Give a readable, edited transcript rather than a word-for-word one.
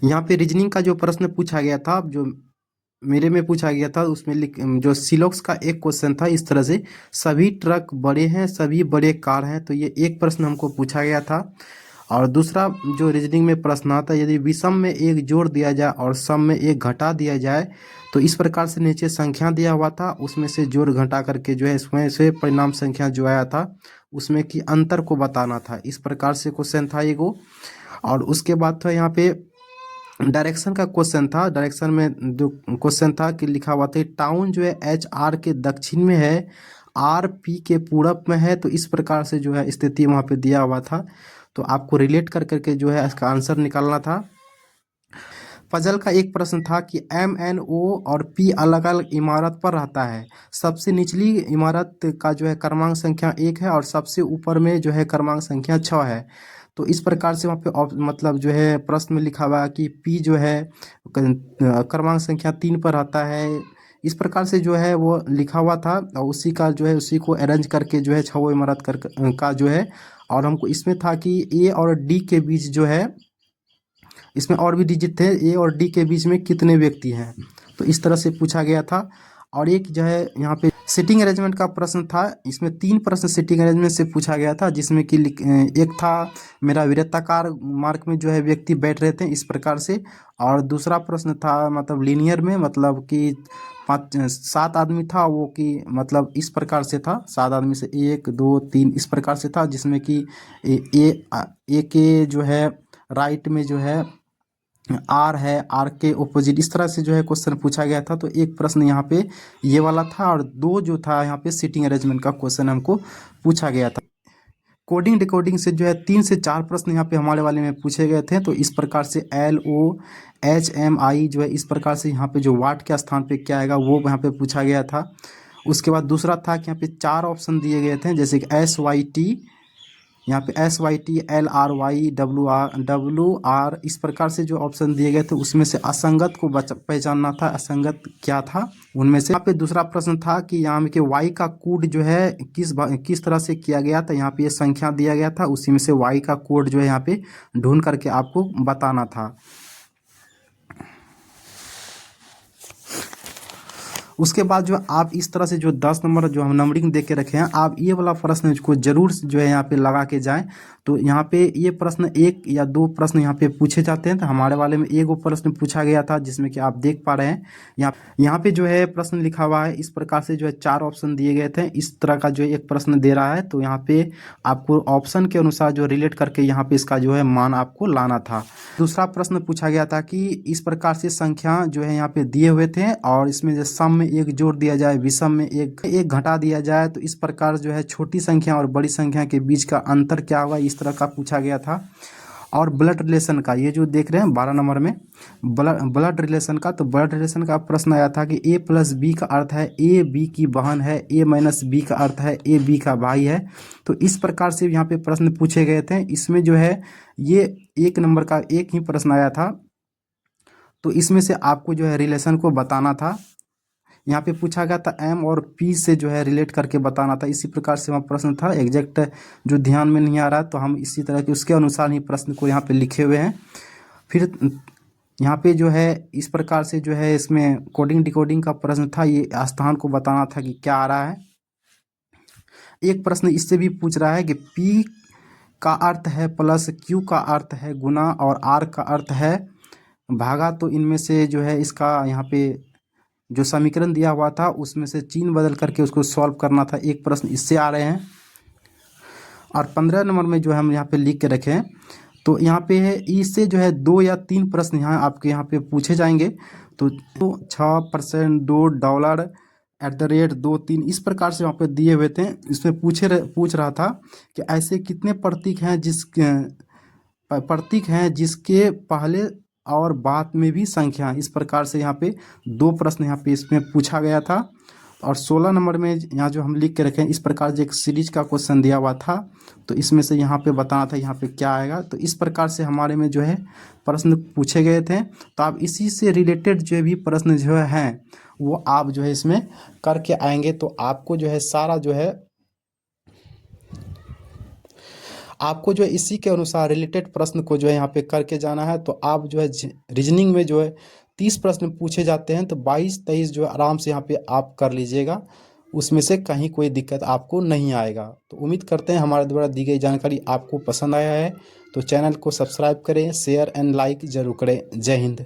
यहाँ पे रीजनिंग का जो प्रश्न पूछा गया था, जो मेरे में पूछा गया था, उसमें जो सिलोक्स का एक क्वेश्चन था इस तरह से, सभी ट्रक बड़े हैं, सभी बड़े कार हैं। तो ये एक प्रश्न हमको पूछा गया था। और दूसरा जो रीजनिंग में प्रश्न आता है, यदि विषम में एक जोड़ दिया जाए और सम में एक घटा दिया जाए तो इस प्रकार से नीचे संख्या दिया हुआ था, उसमें से जोड़ घटा करके जो है इसमें से परिणाम संख्या जो आया था उसमें की अंतर को बताना था। इस प्रकार से क्वेश्चन था एगो। और उसके बाद था यहाँ पे डायरेक्शन का क्वेश्चन था। डायरेक्शन में जो क्वेश्चन था कि लिखा हुआ था टाउन जो है एच आर के दक्षिण में है, आर पी के पूरब में है। तो इस प्रकार से जो है स्थिति वहाँ पे दिया हुआ था। तो आपको रिलेट कर करके जो है इसका आंसर निकालना था। पजल का एक प्रश्न था कि एम एन ओ और पी अलग अलग इमारत पर रहता है। सबसे निचली इमारत का जो है क्रमांक संख्या 1 है और सबसे ऊपर में जो है क्रमांक संख्या 6 है। तो इस प्रकार से वहाँ पे मतलब जो है प्रश्न में लिखा हुआ है कि पी जो है क्रमांक संख्या 3 पर रहता है। इस प्रकार से जो है वो लिखा हुआ था और उसी का जो है उसी को अरेंज करके जो है 6 इमारत का जो है। और हमको इसमें था कि ए और डी के बीच जो है, इसमें और भी डिजिट थे, ए और डी के बीच में कितने व्यक्ति हैं। तो इस तरह से पूछा गया था। और एक जो है यहाँ पे सीटिंग अरेंजमेंट का प्रश्न था। इसमें 3 प्रश्न सीटिंग अरेंजमेंट से पूछा गया था, जिसमें कि एक था मेरा वृत्ताकार मार्ग में जो है व्यक्ति बैठ रहे थे इस प्रकार से। और दूसरा प्रश्न था मतलब लीनियर में, मतलब कि 7 आदमी था वो, कि मतलब इस प्रकार से था, 7 आदमी से 1 2 3 इस प्रकार से था, जिसमें कि ए के जो है राइट में जो है आर है, आर के ऑपोजिट, इस तरह से जो है क्वेश्चन पूछा गया था। तो एक प्रश्न यहाँ पे ये वाला था और 2 जो था यहाँ पे सीटिंग अरेंजमेंट का क्वेश्चन हमको पूछा गया था। कोडिंग डिकोडिंग से जो है 3 से 4 प्रश्न यहाँ पे हमारे वाले में पूछे गए थे। तो इस प्रकार से LOHMI जो है इस प्रकार से यहाँ पे जो वाट के स्थान पे क्या आएगा वो यहाँ पे पूछा गया था। उसके बाद दूसरा था कि यहाँ पे 4 ऑप्शन दिए गए थे, जैसे कि SYT, यहाँ पे SYT LRY WR इस प्रकार से जो ऑप्शन दिए गए थे उसमें से असंगत को पहचानना था, असंगत क्या था उनमें से। यहाँ पे दूसरा प्रश्न था कि यहाँ के Y का कोड जो है किस तरह से किया गया था। यहाँ पे ये संख्या दिया गया था, उसी में से Y का कोड जो है यहाँ पे ढूंढ करके आपको बताना था। उसके बाद जो आप इस तरह से जो 10 नंबर जो हम नंबरिंग दे के रखे हैं, आप ये वाला प्रश्न को जरूर जो है यहाँ पे लगा के जाएं। तो यहाँ पे ये प्रश्न 1 या 2 प्रश्न यहाँ पे पूछे जाते हैं। तो हमारे वाले में एक प्रश्न पूछा गया था, जिसमें कि आप देख पा रहे हैं यहाँ पे जो है प्रश्न लिखा हुआ है। इस प्रकार से जो है 4 ऑप्शन दिए गए थे, इस तरह का जो एक प्रश्न दे रहा है। तो यहाँ पे आपको ऑप्शन के अनुसार जो रिलेट करके यहाँ पे इसका जो है मान आपको लाना था। दूसरा प्रश्न पूछा गया था कि इस प्रकार से संख्या जो है यहाँ पे दिए हुए थे और इसमें जो सम में एक जोड़ दिया जाए, विषम में एक घटा दिया जाए, तो इस प्रकार जो है छोटी संख्या और बड़ी संख्या के बीच का अंतर क्या होगा, इस तरह का पूछा गया था। और ब्लड रिलेशन का, ये जो देख रहे हैं 12 नंबर में ब्लड रिलेशन का, तो ब्लड रिलेशन का प्रश्न आया था कि A + B का अर्थ है A B की बहन है, A - B का अर्थ है A B का भाई है। तो इस प्रकार से यहाँ पे प्रश्न पूछे गए थे। इसमें जो है ये 1 नंबर का एक ही प्रश्न आया था। तो इसमें से आपको जो है रिलेशन को बताना था। यहाँ पे पूछा गया था M और P से जो है रिलेट करके बताना था। इसी प्रकार से वहाँ प्रश्न था, एग्जैक्ट जो ध्यान में नहीं आ रहा है तो हम इसी तरह के उसके अनुसार ही प्रश्न को यहाँ पे लिखे हुए हैं। फिर यहाँ पे जो है इस प्रकार से जो है इसमें कोडिंग डिकोडिंग का प्रश्न था, ये स्थान को बताना था कि क्या आ रहा है। एक प्रश्न इससे भी पूछ रहा है कि P का अर्थ है प्लस, Q का अर्थ है गुना और R का अर्थ है भागा। तो इनमें से जो है इसका यहाँ पे जो समीकरण दिया हुआ था उसमें से चिन्ह बदल करके उसको सॉल्व करना था। एक प्रश्न इससे आ रहे हैं। और 15 नंबर में जो हम यहाँ पे लिख के रखे हैं, तो यहाँ पे है इससे जो है 2 या 3 प्रश्न यहाँ आपके यहाँ पे पूछे जाएंगे। तो 6% $2 @ 2 3 इस प्रकार से वहाँ पे दिए हुए थे। इसमें पूछ रहा था कि ऐसे कितने प्रतीक हैं जिसके पहले और बाद में भी संख्या। इस प्रकार से यहाँ पे 2 प्रश्न यहाँ पे इसमें पूछा गया था। और 16 नंबर में यहाँ जो हम लिख के रखे हैं, इस प्रकार से एक सीरीज का क्वेश्चन दिया हुआ था। तो इसमें से यहाँ पे बताना था यहाँ पे क्या आएगा। तो इस प्रकार से हमारे में जो है प्रश्न पूछे गए थे। तो आप इसी से रिलेटेड जो भी प्रश्न जो हैं वो आप जो है इसमें करके आएंगे, तो आपको जो है सारा जो है आपको जो है इसी के अनुसार रिलेटेड प्रश्न को जो है यहाँ पे करके जाना है। तो आप जो है रीजनिंग में जो है 30 प्रश्न पूछे जाते हैं, तो 22-23 जो है आराम से यहाँ पे आप कर लीजिएगा, उसमें से कहीं कोई दिक्कत आपको नहीं आएगा। तो उम्मीद करते हैं हमारे द्वारा दी गई जानकारी आपको पसंद आया है। तो चैनल को सब्सक्राइब करें, शेयर एंड लाइक जरूर करें। जय हिंद।